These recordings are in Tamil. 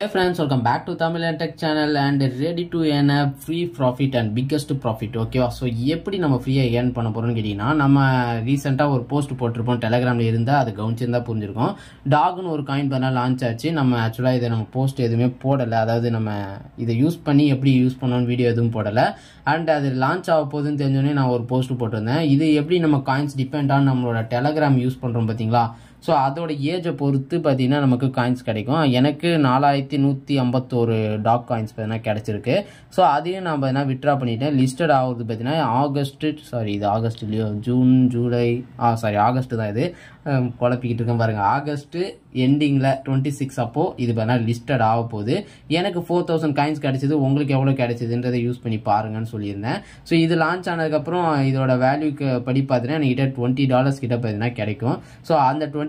Hey friends, welcome back to Tamil and Tech channel and ready to earn a free profit and biggest profit. Okay, so எப்படி நம்ம ஃப்ரீயா earn பண்ண போறோம்னு கேட்டினா நம்ம ரீசன்ட்டா ஒரு போஸ்ட் போட்டுருப்போம் டெலிகிராம்ல இருந்தா அது கவுன்ச்சிருந்தா புரிஞ்சிருக்கும். டாக்னு ஒரு காயின் பண்ண லான்ச் ஆச்சு. நம்ம ஆக்சுவலா இத நம்ம போஸ்ட் எதுவுமே போடல. அதாவது நம்ம இத யூஸ் பண்ணி எப்படி யூஸ் பண்ணனும் வீடியோ எதுவும் போடல. அண்ட் அது லான்ச் ஆக போகுதுன்னு தெரிஞ்சோனே நான் ஒரு போஸ்ட் போட்டுருந்தேன். இது எப்படி நம்ம காயின்ஸ் டிபெண்ட் ஆன் நம்மளோட டெலிகிராம் யூஸ் பண்றோம் பாத்தீங்களா? ஸோ அதோட ஏஜை பொறுத்து பார்த்தீங்கன்னா நமக்கு காயின்ஸ் கிடைக்கும். எனக்கு 4151 டாக் காயின்ஸ் பார்த்தீங்கன்னா கிடைச்சிருக்கு. ஸோ அதையும் நான் பார்த்தீங்கன்னா விட்ரா பண்ணிட்டேன். லிஸ்டட் ஆகுது பார்த்தீங்கன்னா இது ஆகஸ்ட் இல்லையோ ஜூன் ஜூலை ஆகஸ்ட் தான். இது குழப்பிக்கிட்டு இருக்கேன் பாருங்க. ஆகஸ்ட் எண்டிங்கில் 26 அப்போ இது பார்த்தீங்கன்னா லிஸ்டட் ஆக போகுது. எனக்கு 4000 காயின்ஸ் கிடைச்சது. உங்களுக்கு எவ்வளோ கிடைச்சதுன்றதை யூஸ் பண்ணி பாருங்கன்னு சொல்லியிருந்தேன். ஸோ இது லான்ச் ஆனதுக்கப்புறம் இதோட வேல்யூக்கு படி பார்த்தீங்கன்னா என்கிட்ட $20 கிட்ட பார்த்தீங்கன்னா கிடைக்கும். ஸோ அந்த $20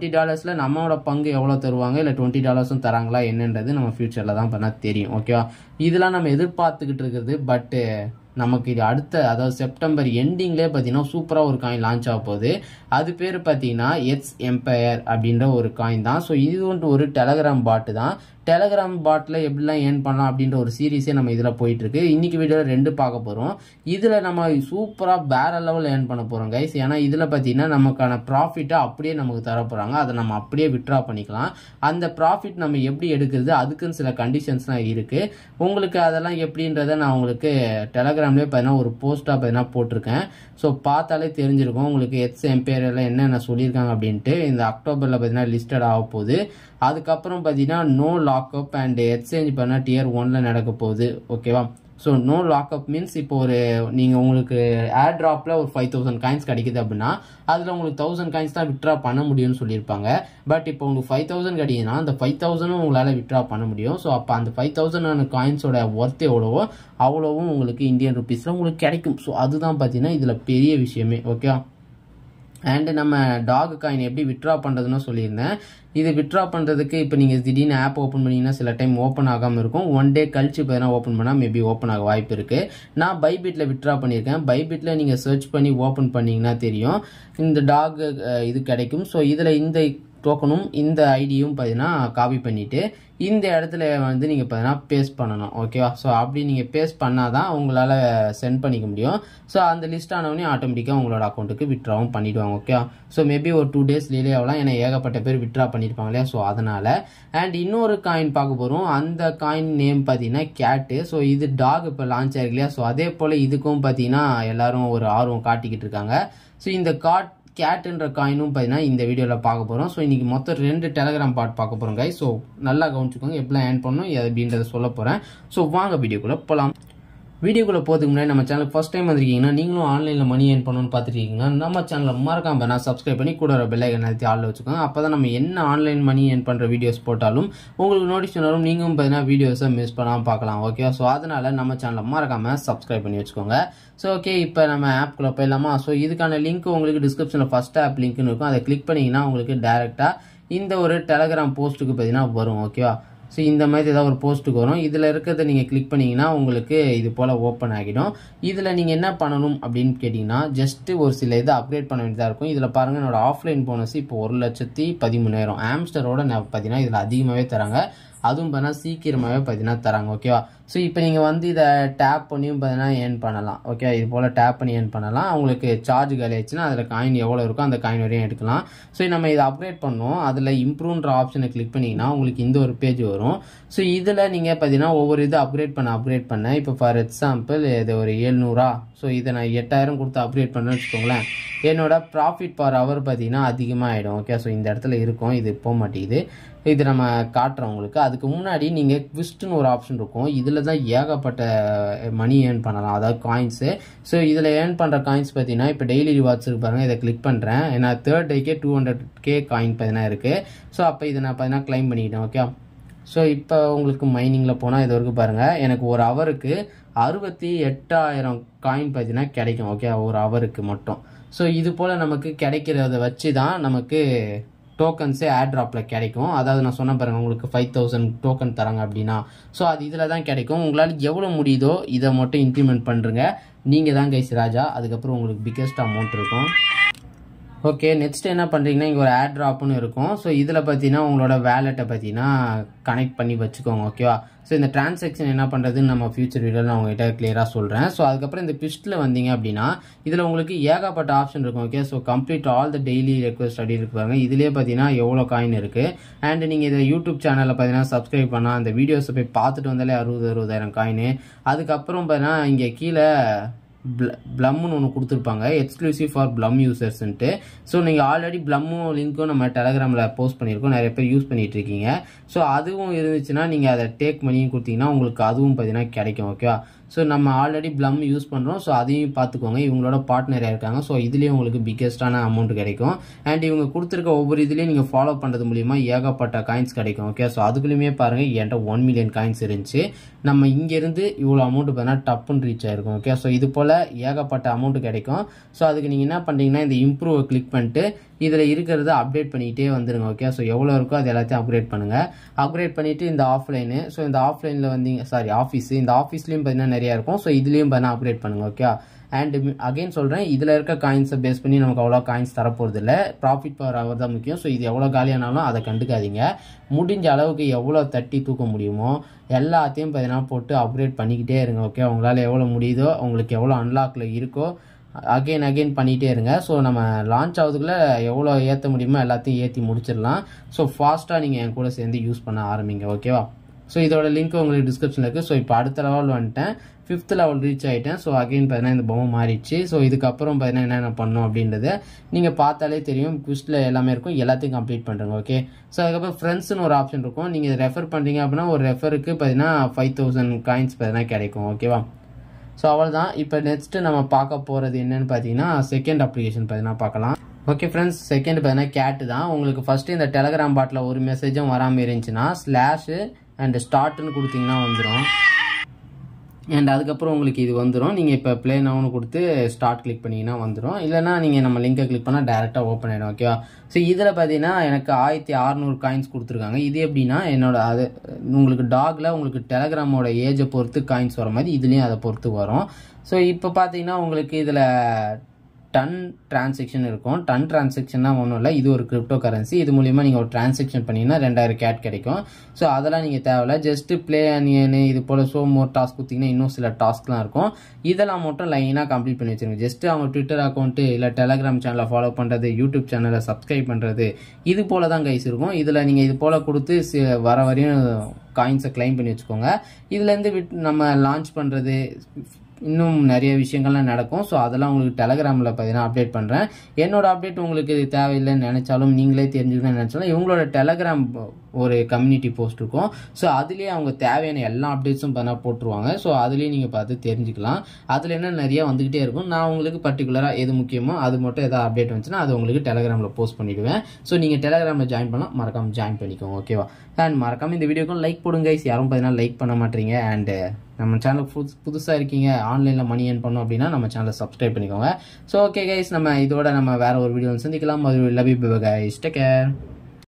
நம்மளோட பங்கு எவ்வளோ தருவாங்க, இல்லை $20 தராங்களா என்னன்றது நம்ம ஃபியூச்சரில் தான் பண்ணால் தெரியும். ஓகேவா, இதெல்லாம் நம்ம எதிர்பார்த்துக்கிட்டு இருக்கிறது. பட்டு நமக்கு இது அடுத்த அதாவது செப்டம்பர் எண்டிங்லேயே பார்த்தீங்கன்னா சூப்பராக ஒரு காயின் லான்ச் ஆக போகுது. அது பேர் பார்த்தீங்கன்னா எட்ஸ் எம்பையர் அப்படின்ற ஒரு காயின் தான். ஸோ இது வந்துட்டு ஒரு டெலிகிராம் பாட்டு தான். டெலிகிராம் பாட்டில் எப்படிலாம் ஏர்ன் பண்ணலாம் அப்படின்ற ஒரு சீரீஸே நம்ம இதில் போயிட்டு இருக்கு. இன்னைக்கு வீடியோவில் 2 பார்க்க போகிறோம். இதில் நம்ம சூப்பராக வேற லெவல் ஏர்ன் பண்ண போகிறோம் கைஸ். ஏன்னா இதில் பார்த்தீங்கன்னா நமக்கான ப்ராஃபிட்டை அப்படியே நமக்கு தர போகிறாங்க. அதை நம்ம அப்படியே விட்ரா பண்ணிக்கலாம். அந்த ப்ராஃபிட் நம்ம எப்படி எடுக்கிறது அதுக்குன்னு சில கண்டிஷன்ஸ்லாம் இருக்குது. உங்களுக்கு அதெல்லாம் எப்படின்றத நான் உங்களுக்கு டெலிகிராம்லேயே பார்த்தீங்கன்னா ஒரு போஸ்ட்டாக பார்த்தீங்கன்னா போட்டிருக்கேன். ஸோ பார்த்தாலே தெரிஞ்சிருக்கும் உங்களுக்கு எட்ஸ் எம்பையரில் என்னென்ன சொல்லியிருக்காங்க அப்படின்ட்டு. இந்த அக்டோபரில் பார்த்தீங்கன்னா லிஸ்டட் ஆக போகுது. அதுக்கப்புறம் பார்த்தீங்கன்னா நோ லாக்அப் அண்ட் எக்ஸ்சேஞ்ச் பண்ண Tier 1ல நடக்க போகுது. ஓகேவா, ஸோ நோ லாக்அப் மீன்ஸ் இப்போ நீங்கள் உங்களுக்கு ஏர் ட்ராப்பில் ஒரு 5000 காயின்ஸ் கிடைக்குது அப்படின்னா அதில் உங்களுக்கு 1000 காயின்ஸ் தான் விட்ரா பண்ண முடியும்னு சொல்லியிருப்பாங்க. பட் இப்போ உங்களுக்கு 5000 கிடைக்குதுன்னா அந்த 5000 உங்களால் விட்ரா பண்ண முடியும். ஸோ அப்போ அந்த 5000 காயின்ஸோட ஒர்த் எவ்வளவோ அவ்வளவும் உங்களுக்கு இந்தியன் ருபீஸில் உங்களுக்கு கிடைக்கும். ஸோ அதுதான் பார்த்தீங்கன்னா இதில் பெரிய விஷயமே. ஓகே, அண்ட் நம்ம டாக் காயின் எப்படி விட்ரா பண்ணுறதுன்னு சொல்லியிருந்தேன். இது விட்ரா பண்ணுறதுக்கு இப்போ நீங்கள் திடீர்னு ஆப் ஓப்பன் பண்ணிங்கன்னா சில டைம் ஓப்பன் ஆகாமல் இருக்கும். 1 டே கழிச்சு பார்த்தீங்கன்னா ஓப்பன் பண்ணால் மேபி ஓப்பன் ஆக வாய்ப்பு இருக்குது. நான் பைபிட்டில் விட்ரா பண்ணியிருக்கேன். பைபிட்டில் நீங்கள் சர்ச் பண்ணி ஓப்பன் பண்ணிங்கன்னா தெரியும் இந்த டாக் இது கிடைக்கும். ஸோ இதில் இந்த டோக்கனும் இந்த ஐடியும் பார்த்தீங்கன்னா காப்பி பண்ணிவிட்டு இந்த இடத்துல வந்து நீங்கள் பார்த்தீங்கன்னா பேஸ்ட் பண்ணணும். ஓகேவா, ஸோ அப்படி நீங்கள் பேஸ்ட் பண்ணால் தான் உங்களால் சென்ட் பண்ணிக்க முடியும். ஸோ அந்த லிஸ்ட் ஆனவொடனே ஆட்டோமேட்டிக்காக உங்களோட அக்கௌண்ட்டுக்கு விட்ராவும் பண்ணிவிடுவாங்க. ஓகேவா, ஸோ மேபி ஒரு 2 டேஸ் டிலே ஆகலாம். ஏன்னா ஏகப்பட்ட பேர் விட்ரா பண்ணியிருப்பாங்க இல்லையா. ஸோ அதனால் அண்ட் இன்னொரு காயின் பார்க்க போகிறோம். அந்த காயின் நேம் பார்த்தீங்கன்னா கேட்டு. ஸோ இது டாக் இப்போ லான்ச் ஆயிருக்கு இல்லையா. ஸோ அதே போல் இதுக்கும் பார்த்தீங்கன்னா எல்லாரும் ஒரு ஆர்வம் காட்டிக்கிட்டு இருக்காங்க. ஸோ இந்த கேட்ன்ற காயினும் பார்த்தீங்கன்னா இந்த வீடியோவில் பார்க்க போகிறோம். ஸோ இன்றைக்கி மொத்தம் 2 டெலிகிராம் பாட் பார்க்க போகிறோம் கைஸ். ஸோ நல்லா கவனிச்சுக்கோங்க, எப்படிலாம் ஏர்ன் பண்ணணும் அப்படின்றத சொல்ல போகிறேன். ஸோ வாங்க வீடியோக்குள்ளே போகலாம். வீடியோக்குள்ளே போகிறதுக்கு முன்னாடி நம்ம சேனலுக்கு ஃபஸ்ட் டைம் வந்திருக்கீங்கன்னா நீங்களும் ஆன்லைனில் மணி ஏர்ன் பண்ணணும்னு பார்த்துருக்கீங்கன்னா நம்ம சேனலை மறக்காம நான் சப்ஸ்கிரைப் பண்ணி கூட ஒரு பெல் ஐக்கன் அழுத்தி ஆளில் வச்சுக்கோங்க. அப்போ தான் நம்ம என்ன ஆன்லைன் மணி ஏர்ன் பண்ணுற வீடியோஸ் போட்டாலும் உங்களுக்கு நோட்டிஃபிகேஷன் வரும். நீங்களும் பார்த்தீங்கன்னா வீடியோஸை மிஸ் பண்ணாமல் பார்க்கலாம். ஓகே, ஸோ அதனால் நம்ம சேனலை மறக்காமல் சப்ஸ்கிரைப் பண்ணி வச்சுக்கோங்க. ஸோ ஓகே, இப்போ நம்ம ஆப்குள்ளே போயிடலாமா. ஸோ இதுக்கான லிங்க் உங்களுக்கு டிஸ்கிரிப்ஷனில் ஃபஸ்ட் ஆப் லிங்க்னு இருக்கும். அதை கிளிக் பண்ணிங்கன்னா உங்களுக்கு டேரெக்டாக இந்த ஒரு டெலிகிராம் போஸ்ட்டுக்கு பார்த்தீங்கன்னா வரும். ஓகேவா, ஸோ இந்த மாதிரி ஏதாவது ஒரு போஸ்ட்டுக்கு வரும். இதில் இருக்கிறத நீங்கள் கிளிக் பண்ணிங்கன்னா உங்களுக்கு இது போல் ஓப்பன் ஆகிடும். இதில் நீங்கள் என்ன பண்ணணும் அப்படின்னு கேட்டிங்கன்னா ஜஸ்ட்டு ஒரு சில இதை அப்கிரேட் பண்ண வேண்டியதாக இருக்கும். இதில் பாருங்கள், என்னோட ஆஃப்லைன் போனஸ் இப்போ 1,13,000 ஆம்ஸ்டரோட பார்த்தீங்கன்னா இதில் அதிகமாகவே தராங்க. அதுவும் பார்த்தீங்கன்னா சீக்கிரமாகவே பார்த்தீங்கன்னா தராங்க. ஓகேவா, ஸோ இப்போ நீங்கள் வந்து இதை டேப் பண்ணியும் பார்த்தீங்கன்னா ஏர்ன் பண்ணலாம். ஓகே, இது போல் டேப் பண்ணி ஏர்ன் பண்ணலாம். உங்களுக்கு சார்ஜ் காலி ஆச்சுன்னா அதில் காயின் எவ்வளோ இருக்கோ அந்த காயின் வரையும் எடுக்கலாம். ஸோ நம்ம இதை அப்கிரேட் பண்ணோம். அதில் இம்ப்ரூவ்ன்ற ஆப்ஷனை கிளிக் பண்ணிங்கன்னா உங்களுக்கு இந்த ஒரு பேஜ் வரும். ஸோ இதில் நீங்கள் பார்த்தீங்கன்னா ஒவ்வொரு இது அப்கிரேட் பண்ண இப்போ ஃபார் எக்ஸாம்பிள் இது ஒரு 700. ஸோ இதை நான் 8000 கொடுத்து அப்கிரேட் பண்ணேன்னு வச்சுக்கோங்களேன். என்னோட ப்ராஃபிட் பர் ஹவர் பார்த்தீங்கன்னா அதிகமாக ஆகிடும். ஓகே, ஸோ இந்த இடத்துல இருக்கும், இது போக மாட்டேங்குது. இது நம்ம காட்டுறோம் உங்களுக்கு. அதுக்கு முன்னாடி நீங்கள் க்விஸ்ட்னு ஒரு ஆப்ஷன் இருக்கும். இதில் தான் ஏகப்பட்ட மணி ஏர்ன் பண்ணலாம், அதாவது காயின்ஸு. ஸோ இதில் ஏர்ன் பண்ணுற காயின்ஸ் பார்த்தீங்கன்னா இப்போ டெய்லி ரிவார்ட்ஸ் இருக்கு பாருங்கள். இதை கிளிக் பண்ணுறேன். ஏன்னா 3rd டேக்கே 200K காயின் பார்த்தீங்கன்னா இருக்குது. ஸோ அப்போ இதை நான் பார்த்தீங்கன்னா கிளைம் பண்ணிக்கிட்டேன். ஓகே, ஸோ இப்போ உங்களுக்கு மைனிங்கில் போனால் இது வரைக்கும் பாருங்கள், எனக்கு ஒரு ஹவருக்கு 68,000 காயின் பார்த்தீங்கன்னா கிடைக்கும். ஓகே, ஒரு ஹவருக்கு மட்டும். ஸோ இது போல் நமக்கு கிடைக்கிறத வச்சு தான் நமக்கு டோக்கன்ஸே ஏர் ட்ராப்பில் கிடைக்கும். அதாவது நான் சொன்ன பாருங்க, உங்களுக்கு 5000 டோக்கன் தராங்க அப்படின்னா ஸோ அது இதில் தான் கிடைக்கும். உங்களால் எவ்வளோ முடியுதோ இதை மட்டும் இம்ப்ளிமெண்ட் பண்ணுறங்க. நீங்கள் தான் கைஸ் ராஜா. அதுக்கப்புறம் உங்களுக்கு பிக்கஸ்ட் அமௌண்ட் இருக்கும். ஓகே, நெக்ஸ்ட் என்ன பண்ணுறீங்கன்னா இங்கே ஒரு ஆட் ட்ராப்னு இருக்கும். ஸோ இதில் பார்த்தீங்கன்னா உங்களோட வேலெட்டை பார்த்தீங்கன்னா கனெக்ட் பண்ணி வச்சுக்கோங்க. ஓகேவா? ஸோ இந்த டிரான்சாக்ஷன் என்ன பண்ணுறதுன்னு நம்ம ஃபியூச்சர் வீடியோவில் நான் உங்கள்கிட்ட கிளியராக சொல்கிறேன். ஸோ அதுக்கப்புறம் இந்த பிஸ்ட்டில் வந்தீங்க அப்படின்னா இதில் உங்களுக்கு ஏகப்பட்ட ஆப்ஷன் இருக்கும். Okay, so complete all the daily request அப்படி இருப்பாங்க. இதுலேயே பார்த்தீங்கன்னா எவ்வளோ காயின் இருக்குது. அண்ட் நீங்கள் இதை யூடியூப் சேனலில் பார்த்தீங்கன்னா சப்ஸ்கிரைப் பண்ணால் அந்த வீடியோஸை போய் பார்த்துட்டு வந்தாலே 60,000 காயின். அதுக்கப்புறம் பார்த்தீங்கன்னா இங்கே கீழே ப்ளம்னு ஒன்று கொடுத்துருப்பாங்க, எக்ஸ்க்ளூசிவ் ஃபார் ப்ளம் யூசர்ஸ்ன்ட்டு. ஸோ நீங்கள் ஆல்ரெடி ப்ளம்மும் லிங்க்கும் நம்ம டெலகிராமில் போஸ்ட் பண்ணியிருக்கோம், நிறைய பேர் யூஸ் பண்ணிட்டு இருக்கீங்க. ஸோ அதுவும் இருந்துச்சுன்னா நீங்கள் அதை டேக் பண்ணியும் கொடுத்தீங்கன்னா உங்களுக்கு அதுவும் பார்த்தீங்கன்னா கிடைக்கும். ஓகேவா? ஸோ நம்ம ஆல்ரெடி ப்ளம் யூஸ் பண்ணுறோம். ஸோ அதையும் பார்த்துக்கோங்க, இவங்களோட பார்ட்னராக இருக்காங்க. ஸோ இதுலேயும் உங்களுக்கு பிக்கெஸ்டான அமௌண்ட் கிடைக்கும். அண்ட் இவங்க கொடுத்துருக்க ஒவ்வொரு இதுலேயும் நீங்கள் ஃபாலோ பண்ணுறது மூலிமா ஏகப்பட்ட காயின்ஸ் கிடைக்கும். ஓகே, ஸோ அதுக்குள்ளேயுமே பாருங்கள் என்கிட்ட 1 மில்லியன் காயின்ஸ் இருந்துச்சு. நம்ம இங்கேருந்து இவ்வளோ அமௌண்ட் பார்த்தீங்கன்னா டப்புன்னு ரீச் ஆயிருக்கும். ஓகே, ஸோ இது போல் ஏகப்பட்ட அமௌண்ட் கிடைக்கும். ஸோ அதுக்கு நீங்கள் என்ன பண்ணுறீங்கன்னா இந்த இம்ப்ரூவை கிளிக் பண்ணிட்டு இதில் இருக்கிறத அப்டேட் பண்ணிகிட்டே வந்துடுங்க. ஓகே, ஸோ எவ்வளோ இருக்கோ அது எல்லாத்தையும் அப்கிரேட் பண்ணுங்கள். அப்கிரேட் பண்ணிவிட்டு இந்த ஆஃப்லைனு, ஸோ இந்த ஆஃப்லைனில் வந்தீங்க ஆஃபீஸு, இந்த ஆஃபீஸ்லேயும் பார்த்தீங்கன்னா நிறையா இருக்கும். ஸோ இதுலேயும் பார்த்தீங்கன்னா அப்கிரேட் பண்ணுங்கள். ஓகே, அண்ட் அகைன் சொல்கிறேன், இதில் இருக்க காயின்ஸை பேஸ் பண்ணி நமக்கு அவ்வளோ காயின்ஸ் தரப்போகிறது இல்லை. ப்ராஃபிட் பவர் அவர் தான் முக்கியம். ஸோ இது எவ்வளோ காலியானாலும் அதை கண்டுக்காதீங்க. முடிஞ்ச அளவுக்கு எவ்வளோ தட்டி தூக்க முடியுமோ எல்லாத்தையும் பார்த்தீங்கன்னா போட்டு அப்கிரேட் பண்ணிக்கிட்டே இருங்க. ஓகே, உங்களால் எவ்வளோ முடியுதோ, உங்களுக்கு எவ்வளோ அன்லாக்கில் இருக்கோ அகெயின் பண்ணிகிட்டே இருங்க. ஸோ நம்ம லான்ச் ஆகுதுக்குள்ளே எவ்வளோ ஏற்ற முடியுமோ எல்லாத்தையும் ஏற்றி முடிச்சிடலாம். ஸோ ஃபாஸ்ட்டாக நீங்கள் என் கூட சேர்ந்து யூஸ் பண்ண ஆரம்பிங்க. ஓகேவா? ஸோ இதோட லிங்க் உங்களுக்கு டிஸ்கிரிப்ஷனில் இருக்குது. ஸோ இப்போ அடுத்த லெவல் வந்துட்டேன், 5th லெவல் ரீச் ஆகிட்டேன். ஸோ அகைன் பார்த்தீங்கன்னா இந்த பொம்மை மாறிடுச்சு. ஸோ இதுக்கப்புறம் பார்த்தீங்கன்னா என்னென்ன பண்ணணும் அப்படின்றத நீங்கள் பார்த்தாலே தெரியும். குவிஸ்டில் எல்லாமே இருக்கும், எல்லாத்தையும் கம்ப்ளீட் பண்ணுறேங்க. ஓகே, ஸோ அதுக்கப்புறம் ஃப்ரெண்ட்ஸ்னு ஒரு ஆப்ஷன் இருக்கும். நீங்கள் ரெஃபர் பண்ணுறீங்க அப்படின்னா ஒரு ரெஃபருக்கு பார்த்தீங்கன்னா 5000 காயின்ஸ் பார்த்தீங்கன்னா கிடைக்கும். ஓகேவா? ஸோ அவ்வளோதான். இப்போ நெக்ஸ்ட்டு நம்ம பார்க்க போகிறது என்னென்னு பார்த்தீங்கன்னா செகண்ட் அப்ளிகேஷன் பார்த்தீங்கன்னா பார்க்கலாம். ஓகே ஃப்ரெண்ட்ஸ், செகண்ட் பார்த்தீங்கன்னா கேட்டு தான். உங்களுக்கு ஃபஸ்ட்டு இந்த டெலகிராம் பாட்டில் ஒரு மெசேஜும் வராமல் இருந்துச்சுன்னா ஸ்லாஷு அண்ட் ஸ்டார்ட்னு கொடுத்தீங்கன்னா வந்துடும். அண்ட் அதுக்கப்புறம் உங்களுக்கு இது வந்துடும். நீங்கள் இப்போ ப்ளே நவுன்னு கொடுத்து ஸ்டார்ட் கிளிக் பண்ணிங்கன்னா வந்துடும். இல்லைனா நீங்கள் நம்ம லிங்கை கிளிக் பண்ணால் டேரெக்டாக ஓப்பன் ஆகிடும். ஓகேவா? ஸோ இதில் பார்த்தீங்கன்னா எனக்கு 1600 காயின்ஸ் கொடுத்துருக்காங்க. இது எப்படின்னா என்னோட அது உங்களுக்கு டாகில் உங்களுக்கு டெலகிராமோட ஏஜை பொறுத்து காயின்ஸ் வர மாதிரி இதுலேயும் அதை பொறுத்து வரும். ஸோ இப்போ பார்த்தீங்கன்னா உங்களுக்கு இதில் டன் டிரான்சாக்ஷன் இருக்கும். டன் டிரான்சாக்ஷன்னா ஒன்றும் இல்லை, இது ஒரு கிரிப்டோ கரன்சி. இது மூலிமா நீங்கள் ஒரு டிரான்சாக்ஷன் பண்ணிங்கன்னா 2000 கேட் கிடைக்கும். ஸோ அதெல்லாம் நீங்கள் தேவையில்ல, ஜஸ்ட்டு ப்ளே அனியனு இது போல் ஷோ மோர் டாஸ்க் கொடுத்தீங்கன்னா இன்னும் சில டாஸ்க்லாம் இருக்கும். இதெல்லாம் மட்டும் லைனாக கம்ப்ளீட் பண்ணி வச்சுருங்க. ஜஸ்ட்டு அவங்க ட்விட்டர் அக்கௌண்ட்டு இல்லை டெலகிராம் சேனலை ஃபாலோ பண்ணுறது, யூடியூப் சேனலை சப்ஸ்கிரைப் பண்ணுறது, இது போல் தான் கைஸ் இருக்கும். இதில் நீங்கள் இது போல் கொடுத்து வர வரையும் காயின்ஸை கிளைம் பண்ணி வச்சுக்கோங்க. இதுலேருந்து நம்ம லான்ச் பண்ணுறது இன்னும் நிறைய விஷயங்கள்லாம் நடக்கும். ஸோ அதெல்லாம் உங்களுக்கு டெலகிராமில் பார்த்தீங்கன்னா அப்டேட் பண்ணுறேன். என்னோட அப்டேட் உங்களுக்கு தேவையில்லைன்னு நினச்சாலும் நீங்களே தெரிஞ்சுக்கணும்னு நினச்சாலும் இவங்களோட டெலகிராம் ஒரு கம்யூனிட்டி போஸ்ட் இருக்கும். ஸோ அதுலேயே அவங்க தேவையான எல்லா அப்டேட்ஸும் பண்ண போட்டுருவாங்க. ஸோ அதுலேயே நீங்கள் பார்த்து தெரிஞ்சுக்கலாம். அதில் என்ன நிறைய வந்துக்கிட்டே இருக்கும். நான் உங்களுக்கு பர்டிகுலராக எது முக்கியமோ அது மட்டும் எதாவது அப்டேட் வந்துச்சுன்னா அது உங்களுக்கு டெலகிராமில் போஸ்ட் பண்ணிவிடுவேன். ஸோ நீங்கள் டெலகிராமில் ஜாயின் பண்ணலாம், மறக்காமல் ஜாயின் பண்ணிக்கோங்க. ஓகேவா? அண்ட் மறக்காமல் இந்த வீடியோக்கும் லைக் போடுங்க கைஸ். யாரும் பார்த்தீங்கன்னா லைக் பண்ண மாட்டீங்க. அண்டு நம்ம சேனலுக்கு புதுசாக இருக்கீங்க, ஆன்லைனில் மணி ஏர்ன் பண்ணோம் அப்படின்னா நம்ம சேனலை சப்ஸ்கிரைப் பண்ணிக்கோங்க. ஸோ ஓகே கைஸ், நம்ம இதோட நம்ம வேறு ஒரு வீடியோ சந்திக்கலாம். அது love you guys, take care.